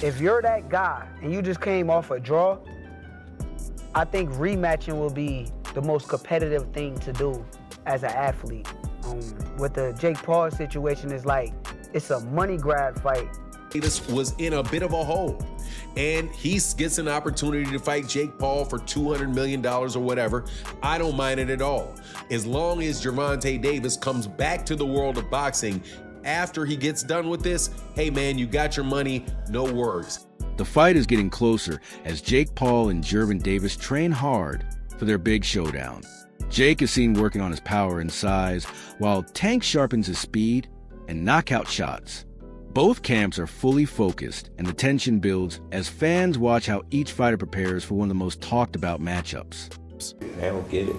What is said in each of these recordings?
If you're that guy and you just came off a draw, I think rematching will be the most competitive thing to do as an athlete. With the Jake Paul situation, is like, it's a money grab fight. Davis was in a bit of a hole, and he gets an opportunity to fight Jake Paul for $200 million or whatever. I don't mind it at all. As long as Gervonta Davis comes back to the world of boxing after he gets done with this, hey man, you got your money, no worries. The fight is getting closer as Jake Paul and Gervonta Davis train hard for their big showdown. Jake is seen working on his power and size, while Tank sharpens his speed and knockout shots. Both camps are fully focused, and the tension builds as fans watch how each fighter prepares for one of the most talked about matchups. I don't get it.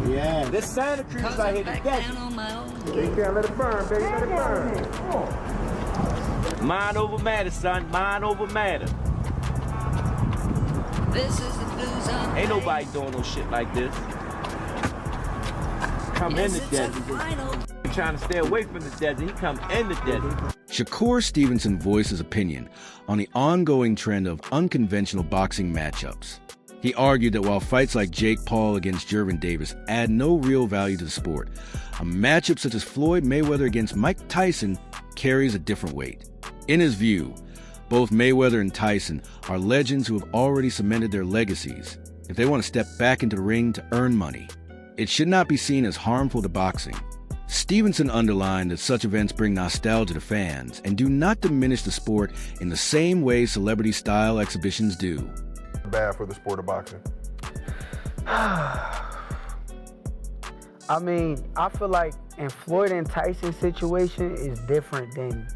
Yeah, this Santa Cruz out here to get you. You can't let it burn, baby, let it burn. Mind over matter, son, mind over matter. This is the blues on. Ain't nobody doing no shit like this. Come in the desert. He trying to stay away from the desert, he come in the desert. Shakur Stevenson voiced his opinion on the ongoing trend of unconventional boxing matchups. He argued that while fights like Jake Paul against Gervonta Davis add no real value to the sport, a matchup such as Floyd Mayweather against Mike Tyson carries a different weight. In his view, both Mayweather and Tyson are legends who have already cemented their legacies. If they want to step back into the ring to earn money, it should not be seen as harmful to boxing. Stevenson underlined that such events bring nostalgia to fans and do not diminish the sport in the same way celebrity-style exhibitions do. Bad for the sport of boxing? I mean, I feel like in Floyd and Tyson situation is different than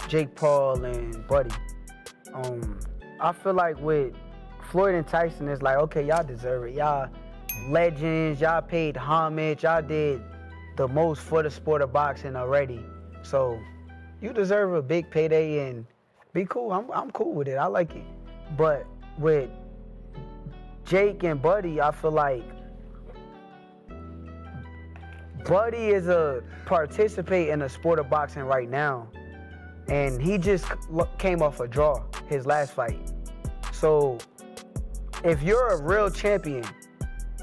Jake Paul and Buddy. I feel like with Floyd and Tyson, it's like, okay, y'all deserve it. Y'all legends, y'all paid homage, y'all did the most for the sport of boxing already. So you deserve a big payday and be cool. I'm cool with it. I like it. But with Jake and Buddy, I feel like Buddy is a participate in the sport of boxing right now, and he just came off a draw his last fight. So if you're a real champion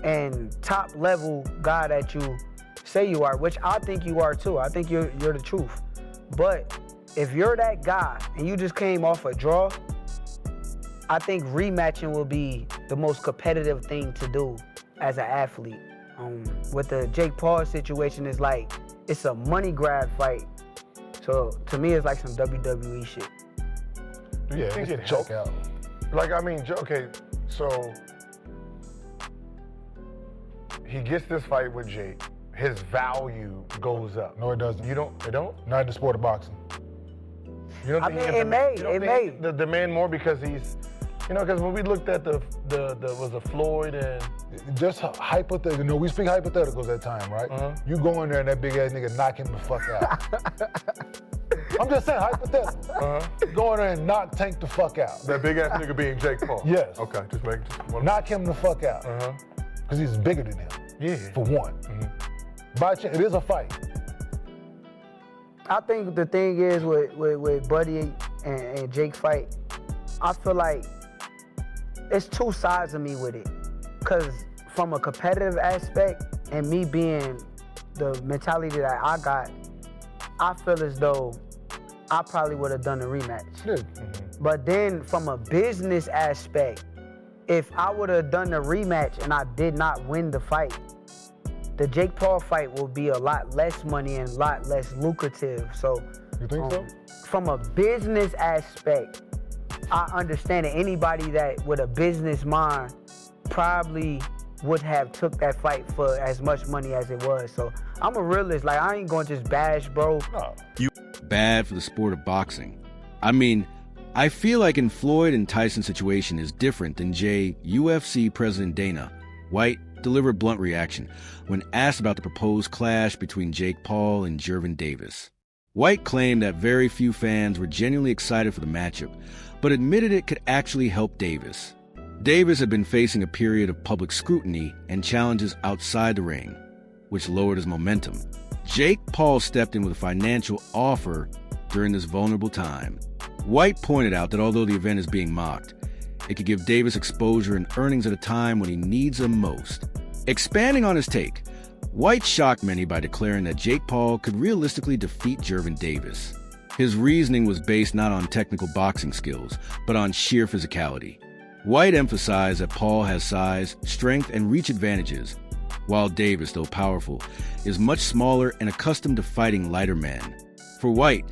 and top level guy that you say you are, which I think you are too, I think you're the truth. But if you're that guy and you just came off a draw, I think rematching will be the most competitive thing to do as an athlete. With the Jake Paul situation, is like, it's a money grab fight. So to me, it's like some WWE shit. Do you think it helped out? Like, I mean, okay, so he gets this fight with Jake. His value goes up. No, it doesn't. You don't? It don't? Not in the sport of boxing. You don't think it may. The demand more because he's, you know, because when we looked at the was a Floyd and just hypothetical. You know, we speak hypotheticals at time, right? You go in there and that big ass nigga knock him the fuck out. I'm just saying hypothetical. Go in there and knock Tank the fuck out. That big ass nigga being Jake Paul. Yes. Okay, just make knock him the fuck out. Because he's bigger than him. Yeah. For one. By chance, it is a fight. I think the thing is with Buddy and Jake fight, I feel like it's two sides of me with it. Because from a competitive aspect and me being the mentality that I got, I feel as though I probably would have done the rematch. But then from a business aspect, if I would have done the rematch and I did not win the fight, the Jake Paul fight will be a lot less money and a lot less lucrative. So, you think so? From a business aspect, I understand that anybody that with a business mind probably would have took that fight for as much money as it was. So I'm a realist. Like, I ain't gonna just bash, bro. No. Bad for the sport of boxing. I mean, I feel like in Floyd and Tyson's situation is different than UFC President Dana White delivered blunt reaction when asked about the proposed clash between Jake Paul and Gervonta Davis. White claimed that very few fans were genuinely excited for the matchup, but admitted it could actually help Davis. Davis had been facing a period of public scrutiny and challenges outside the ring, which lowered his momentum. Jake Paul stepped in with a financial offer during this vulnerable time. White pointed out that although the event is being mocked, it could give Davis exposure and earnings at a time when he needs them most. Expanding on his take, White shocked many by declaring that Jake Paul could realistically defeat Gervonta Davis. His reasoning was based not on technical boxing skills, but on sheer physicality. White emphasized that Paul has size, strength, and reach advantages, while Davis, though powerful, is much smaller and accustomed to fighting lighter men. For White,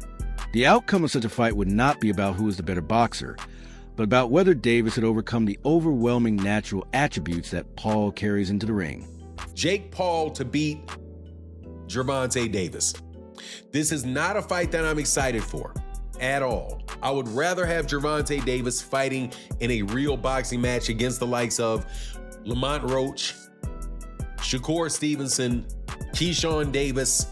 the outcome of such a fight would not be about who is the better boxer, but about whether Davis had overcome the overwhelming natural attributes that Paul carries into the ring. Jake Paul to beat Gervonta Davis. This is not a fight that I'm excited for at all. I would rather have Gervonta Davis fighting in a real boxing match against the likes of Lamont Roach, Shakur Stevenson, Keyshawn Davis,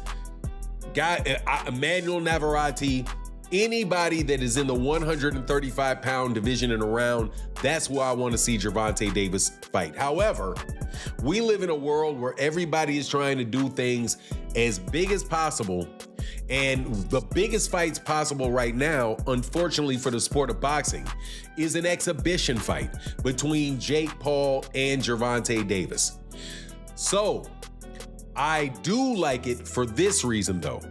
Emmanuel Navarrete, anybody that is in the 135-pound division and around. That's who I want to see Gervonta Davis fight. However, we live in a world where everybody is trying to do things as big as possible. And the biggest fights possible right now, unfortunately for the sport of boxing, is an exhibition fight between Jake Paul and Gervonta Davis. So I do like it for this reason, though.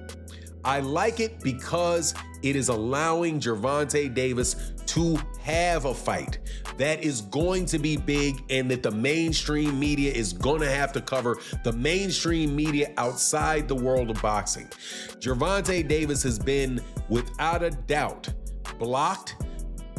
I like it because it is allowing Gervonta Davis to have a fight that is going to be big and that the mainstream media is going to have to cover, the mainstream media outside the world of boxing. Gervonta Davis has been, without a doubt, blocked,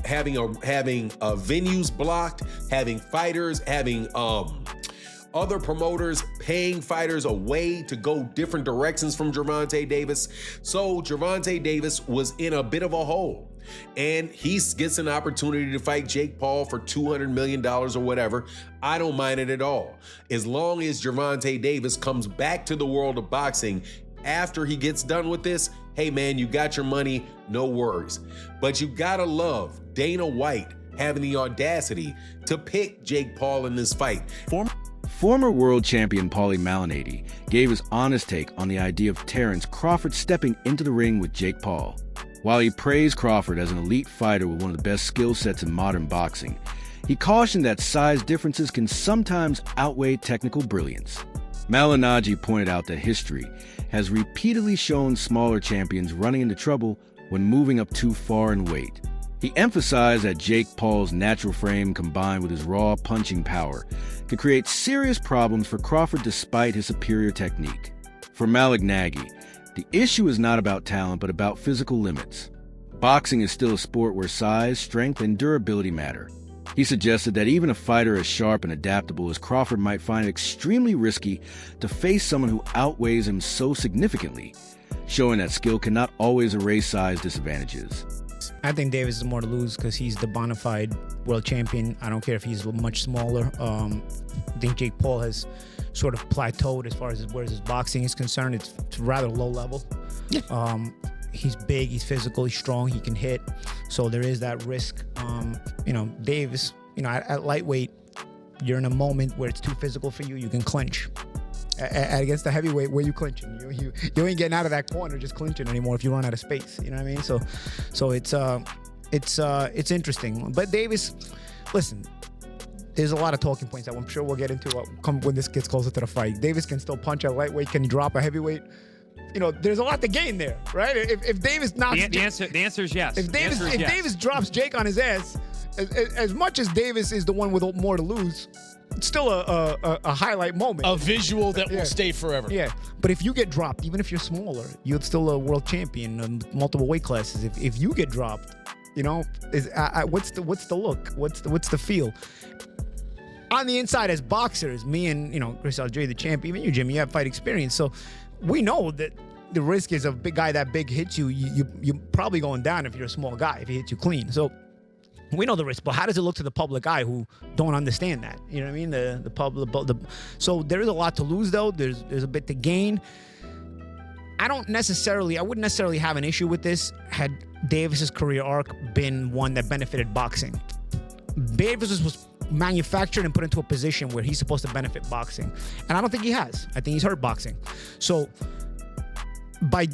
having venues blocked, having fighters, having other promoters paying fighters away to go different directions from Gervonta Davis. So Gervonta Davis was in a bit of a hole. And he gets an opportunity to fight Jake Paul for $200 million or whatever. I don't mind it at all. As long as Gervonta Davis comes back to the world of boxing after he gets done with this, hey man, you got your money, no worries. But you gotta love Dana White having the audacity to pick Jake Paul in this fight. Former world champion Paulie Malignaggi gave his honest take on the idea of Terrence Crawford stepping into the ring with Jake Paul. While he praised Crawford as an elite fighter with one of the best skill sets in modern boxing, he cautioned that size differences can sometimes outweigh technical brilliance. Malignaggi pointed out that history has repeatedly shown smaller champions running into trouble when moving up too far in weight. He emphasized that Jake Paul's natural frame combined with his raw punching power could create serious problems for Crawford despite his superior technique. For Malignaggi, the issue is not about talent but about physical limits. Boxing is still a sport where size, strength, and durability matter. He suggested that even a fighter as sharp and adaptable as Crawford might find it extremely risky to face someone who outweighs him so significantly, showing that skill cannot always erase size disadvantages. I think Davis is more to lose because he's the bona fide world champion. I don't care if he's much smaller. I think Jake Paul has sort of plateaued as far as where his boxing is concerned. It's rather low level. Yeah. He's big, he's physical, he's strong, he can hit. So there is that risk. Davis, at lightweight, you're in a moment where it's too physical for you, you can clinch. Against the heavyweight, where you clinching? You ain't getting out of that corner just clinching anymore if you run out of space. You know what I mean? So it's interesting. But Davis, listen, there's a lot of talking points that I'm sure we'll get into when this gets closer to the fight. Davis can still punch at lightweight. Can he drop a heavyweight? There's a lot to gain there, right? If Davis knocks, the answer is yes. If Davis drops Jake on his ass, as much as Davis is the one with more to lose, it's still a highlight moment. A visual that will stay forever. Yeah, but if you get dropped, even if you're smaller, you're still a world champion in multiple weight classes. If you get dropped, what's the look? What's the feel? On the inside, as boxers, me and Chris Algieri, the champ, even you, Jim, you have fight experience, so we know that the risk is a big guy that big hits you. You're probably going down if you're a small guy, if he hits you clean. So we know the risk, but how does it look to the public eye who don't understand that? You know what I mean? The public. So there is a lot to lose, though. There's a bit to gain. I wouldn't necessarily have an issue with this had Davis's career arc been one that benefited boxing. Davis was manufactured and put into a position where he's supposed to benefit boxing. And I don't think he has. I think he's hurt boxing. So by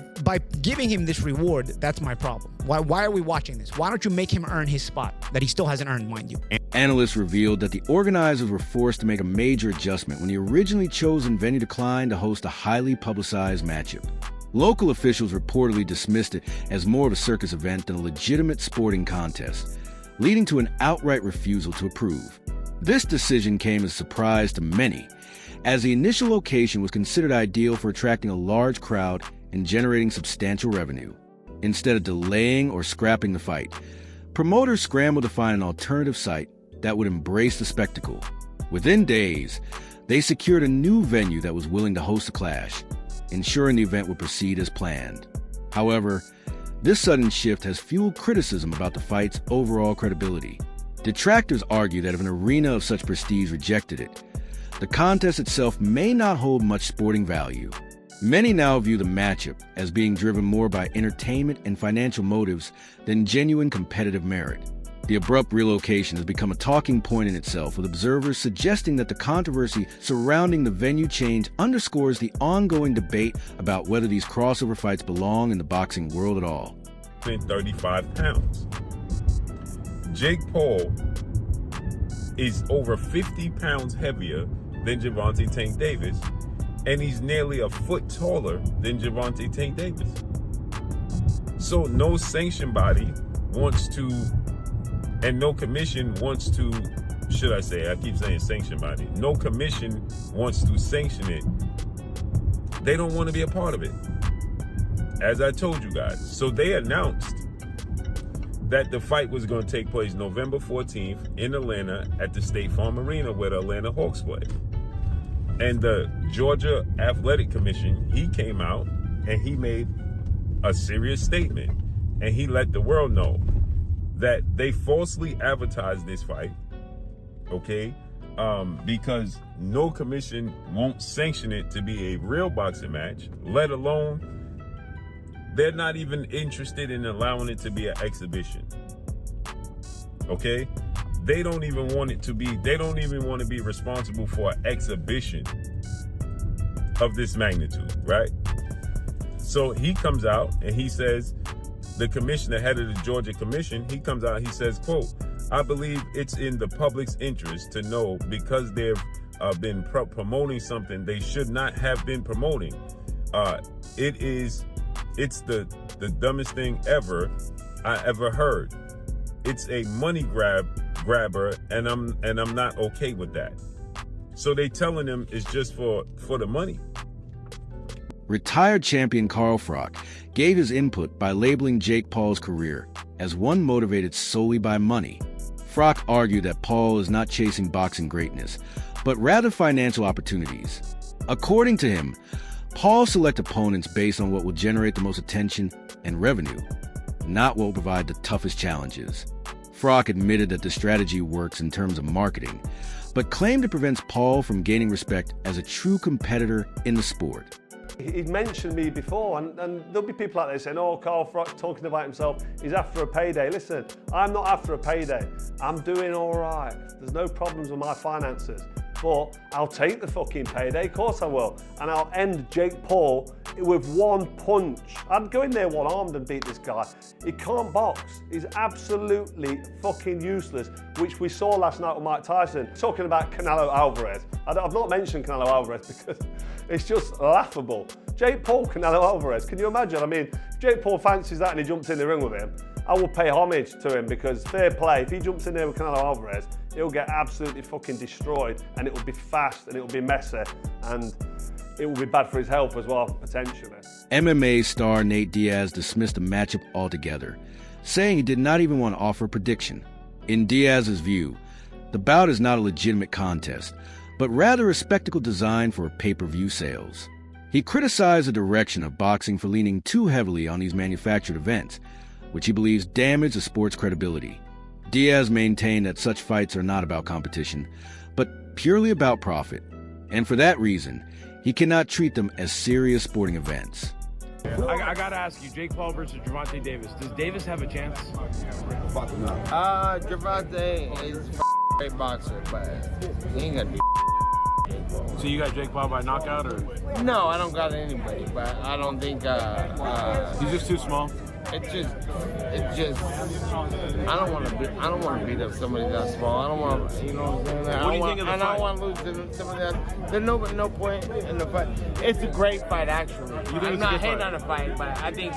giving him this reward, that's my problem. Why are we watching this? Why don't you make him earn his spot that he still hasn't earned, mind you? Analysts revealed that the organizers were forced to make a major adjustment when the originally chosen venue declined to host a highly publicized matchup. Local officials reportedly dismissed it as more of a circus event than a legitimate sporting contest, leading to an outright refusal to approve. This decision came as a surprise to many, as the initial location was considered ideal for attracting a large crowd and generating substantial revenue. Instead of delaying or scrapping the fight, promoters scrambled to find an alternative site that would embrace the spectacle. Within days, they secured a new venue that was willing to host the clash, ensuring the event would proceed as planned. However, this sudden shift has fueled criticism about the fight's overall credibility. Detractors argue that if an arena of such prestige rejected it, the contest itself may not hold much sporting value. Many now view the matchup as being driven more by entertainment and financial motives than genuine competitive merit. The abrupt relocation has become a talking point in itself, with observers suggesting that the controversy surrounding the venue change underscores the ongoing debate about whether these crossover fights belong in the boxing world at all. 35 pounds. Jake Paul is over 50 pounds heavier than Gervonta Tank Davis, and he's nearly a foot taller than Gervonta Tank Davis. So no sanction body wants to, and no commission wants to, should I say, I keep saying sanction body, no commission wants to sanction it. They don't want to be a part of it, as I told you guys. So they announced that the fight was going to take place November 14th in Atlanta at the State Farm Arena where the Atlanta Hawks play. And the Georgia Athletic Commission, he came out and he made a serious statement, and he let the world know that they falsely advertised this fight, okay, because no commission won't sanction it to be a real boxing match, let alone they're not even interested in allowing it to be an exhibition, okay? They don't even want it to be, they don't even want to be responsible for an exhibition of this magnitude, right? So he comes out and he says, the commissioner, head of the Georgia Commission, he comes out, he says, quote, I believe it's in the public's interest to know, because they've been promoting something they should not have been promoting. It's the dumbest thing I ever heard. It's a money grabber, and I'm not okay with that. So they telling him it's just for the money. Retired champion Carl Froch gave his input by labeling Jake Paul's career as one motivated solely by money. Froch argued that Paul is not chasing boxing greatness, but rather financial opportunities. According to him, Paul selects opponents based on what will generate the most attention and revenue, not what will provide the toughest challenges. Froch admitted that the strategy works in terms of marketing, but claimed it prevents Paul from gaining respect as a true competitor in the sport. He'd mentioned me before, and there'll be people out there saying, oh, Carl Froch talking about himself, he's after a payday. Listen, I'm not after a payday. I'm doing all right. There's no problems with my finances. But I'll take the fucking payday, of course I will. And I'll end Jake Paul with one punch. I'd go in there one-armed and beat this guy. He can't box. He's absolutely fucking useless, which we saw last night with Mike Tyson. Talking about Canelo Alvarez. I've not mentioned Canelo Alvarez because it's just laughable. Jake Paul, Canelo Alvarez, can you imagine? I mean, if Jake Paul fancies that and he jumps in the ring with him, I will pay homage to him, because fair play, if he jumps in there with Canelo Alvarez, he'll get absolutely fucking destroyed, and it will be fast and it will be messy, and it will be bad for his health as well, potentially. MMA star Nate Diaz dismissed the matchup altogether, saying he did not even want to offer a prediction. In Diaz's view, the bout is not a legitimate contest, but rather a spectacle designed for pay-per-view sales. He criticized the direction of boxing for leaning too heavily on these manufactured events, which he believes damage the sport's credibility. Diaz maintained that such fights are not about competition, but purely about profit, and for that reason, he cannot treat them as serious sporting events. I gotta ask you, Jake Paul versus Gervonta Davis. Does Davis have a chance? Gervonta is great boxer, but he ain't gonna be Jake Paul. So you got Jake Paul by knockout, or? No, I don't got anybody, but I don't think He's just too small. I don't want to beat up somebody that small. I don't want to, you know what I'm saying? What do you think of the fight? I don't want to lose to somebody that. There's no point in the fight. It's a great fight, actually. You think I'm it's not a good hating fight? on the fight, but I think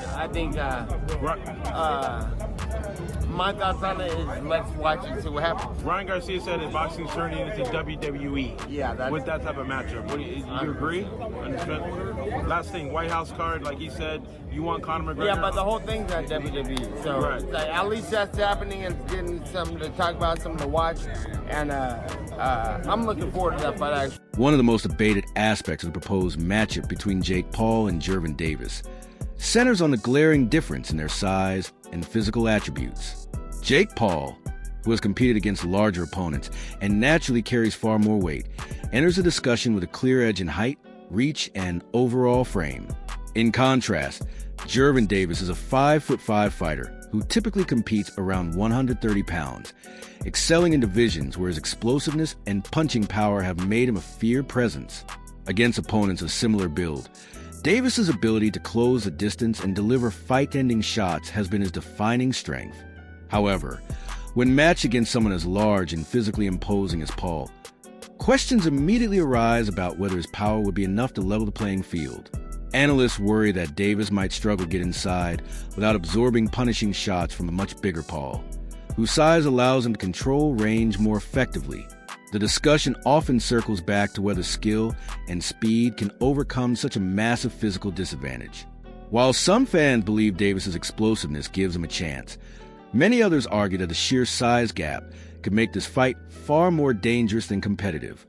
my thoughts on it is let's watch it, see what happens. Ryan Garcia said that boxing's turning into WWE. Yeah, with that type of matchup. What do you agree? Understand? Last thing, White House card, like he said, you want Conor McGregor? Yeah, but the whole thing's at WWE, so right. like, at least that's happening and getting something to talk about, something to watch, and I'm looking forward to that fight actually. One of the most debated aspects of the proposed matchup between Jake Paul and Gervonta Davis centers on the glaring difference in their size and physical attributes. Jake Paul, who has competed against larger opponents and naturally carries far more weight, enters the discussion with a clear edge in height, reach, and overall frame. In contrast, Gervonta Davis is a 5'5" fighter who typically competes around 130 pounds, excelling in divisions where his explosiveness and punching power have made him a feared presence. Against opponents of similar build, Davis's ability to close the distance and deliver fight-ending shots has been his defining strength. However, when matched against someone as large and physically imposing as Paul, questions immediately arise about whether his power would be enough to level the playing field. Analysts worry that Davis might struggle to get inside without absorbing punishing shots from a much bigger Paul, whose size allows him to control range more effectively. The discussion often circles back to whether skill and speed can overcome such a massive physical disadvantage. While some fans believe Davis's explosiveness gives him a chance, many others argue that the sheer size gap could make this fight far more dangerous than competitive.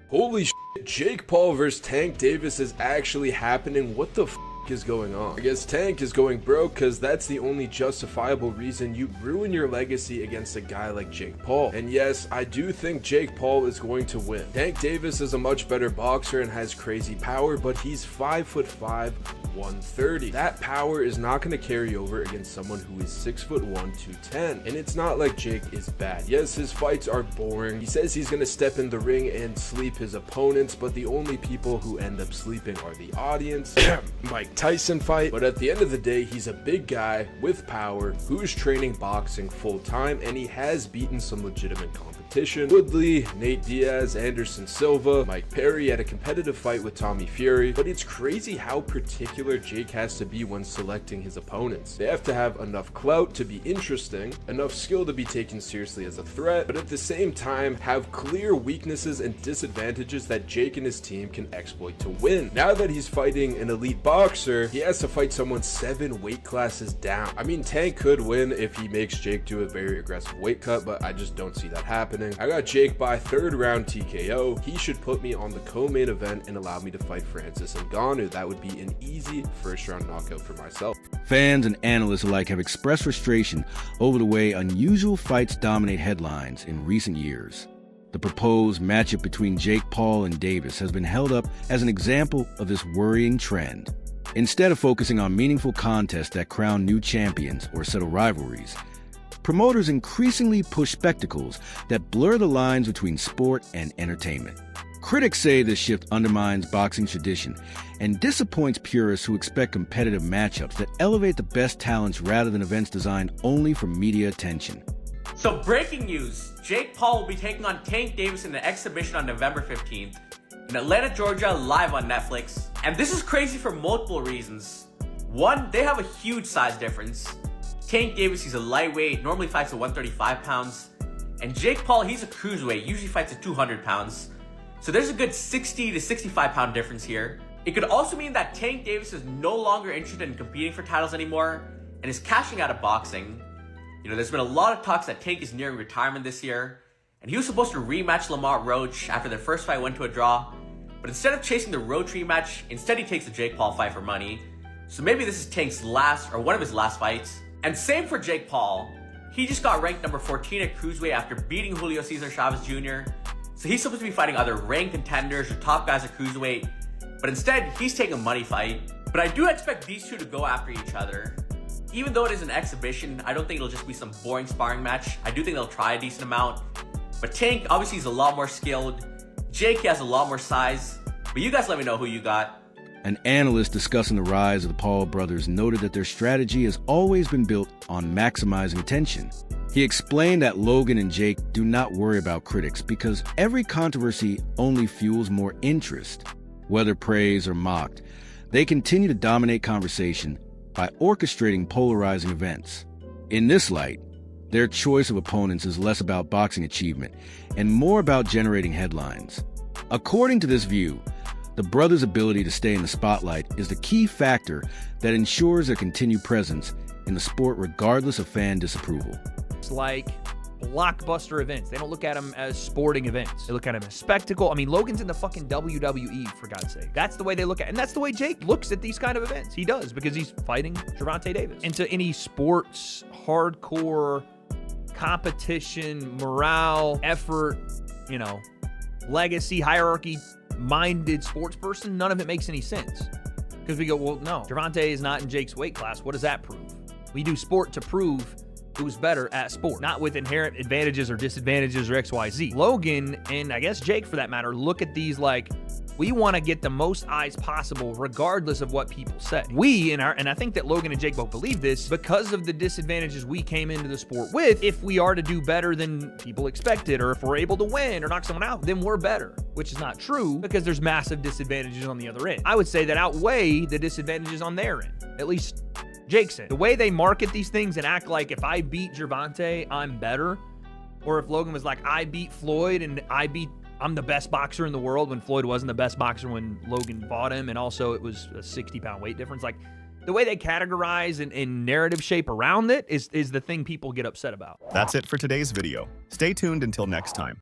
Holy shit, Jake Paul versus Tank Davis is actually happening. What the is going on? I guess Tank is going broke because that's the only justifiable reason you ruin your legacy against a guy like Jake Paul. And yes, I do think Jake Paul is going to win. Tank Davis is a much better boxer and has crazy power, but he's 5'5", 130. That power is not going to carry over against someone who is 6'1", 210. And it's not like Jake is bad. Yes, his fights are boring. He says he's going to step in the ring and sleep his opponents, but the only people who end up sleeping are the audience. Mike Tyson fight, but at the end of the day, he's a big guy with power who's training boxing full time, and he has beaten some legitimate competition. Woodley, Nate Diaz, Anderson Silva, Mike Perry had a competitive fight with Tommy Fury, but it's crazy how particular Jake has to be when selecting his opponents. They have to have enough clout to be interesting, enough skill to be taken seriously as a threat, but at the same time have clear weaknesses and disadvantages that Jake and his team can exploit to win. Now that he's fighting an elite boxer, he has to fight someone 7 weight classes down. I mean, Tank could win if he makes Jake do a very aggressive weight cut, but I just don't see that happening. I got Jake by 3rd round TKO. He should put me on the co-main event and allow me to fight Francis Ngannou. That would be an easy 1st round knockout for myself. Fans and analysts alike have expressed frustration over the way unusual fights dominate headlines in recent years. The proposed matchup between Jake Paul and Davis has been held up as an example of this worrying trend. Instead of focusing on meaningful contests that crown new champions or settle rivalries, promoters increasingly push spectacles that blur the lines between sport and entertainment. Critics say this shift undermines boxing's tradition and disappoints purists who expect competitive matchups that elevate the best talents rather than events designed only for media attention. So breaking news, Jake Paul will be taking on Tank Davis in an exhibition on November 15th in Atlanta, Georgia, live on Netflix. And this is crazy for multiple reasons. One, they have a huge size difference. Tank Davis, he's a lightweight, normally fights at 135 pounds. And Jake Paul, he's a cruiserweight, usually fights at 200 pounds. So there's a good 60 to 65 pound difference here. It could also mean that Tank Davis is no longer interested in competing for titles anymore and is cashing out of boxing. You know, there's been a lot of talks that Tank is nearing retirement this year, and he was supposed to rematch Lamont Roach after their first fight went to a draw. But instead of chasing the Roach rematch, instead he takes the Jake Paul fight for money. So maybe this is Tank's last, or one of his last fights. And same for Jake Paul. He just got ranked number 14 at cruiserweight after beating Julio Cesar Chavez Jr. So he's supposed to be fighting other ranked contenders or top guys at cruiserweight. But instead, he's taking a money fight. But I do expect these two to go after each other. Even though it is an exhibition, I don't think it'll just be some boring sparring match. I do think they'll try a decent amount. But Tank obviously is a lot more skilled. Jake has a lot more size. But you guys let me know who you got. An analyst discussing the rise of the Paul brothers noted that their strategy has always been built on maximizing attention. He explained that Logan and Jake do not worry about critics because every controversy only fuels more interest. Whether praised or mocked, they continue to dominate conversation by orchestrating polarizing events. In this light, their choice of opponents is less about boxing achievement and more about generating headlines. According to this view, the brothers' ability to stay in the spotlight is the key factor that ensures their continued presence in the sport regardless of fan disapproval. It's like blockbuster events. They don't look at them as sporting events. They look at them as spectacle. I mean, Logan's in the fucking WWE, for God's sake. That's the way they look at it. And that's the way Jake looks at these kind of events. He does, because he's fighting Gervonta Davis. Into any sports, hardcore, competition, morale, effort, you know, legacy, hierarchy, minded sports person, none of it makes any sense. Because we go, well, no, Gervonta is not in Jake's weight class. What does that prove? We do sport to prove who's better at sport, not with inherent advantages or disadvantages or XYZ. Logan, and I guess Jake for that matter, look at these like, we want to get the most eyes possible regardless of what people say. And I think that Logan and Jake both believe this, because of the disadvantages we came into the sport with, if we are to do better than people expected, or if we're able to win or knock someone out, then we're better, which is not true because there's massive disadvantages on the other end. I would say that outweigh the disadvantages on their end, at least Jake's end. The way they market these things and act like if I beat Gervonta, I'm better, or if Logan was like, I beat Floyd and I'm the best boxer in the world, when Floyd wasn't the best boxer when Logan fought him, and also it was a 60-pound weight difference. Like, the way they categorize and narrative shape around it is the thing people get upset about. That's it for today's video. Stay tuned until next time.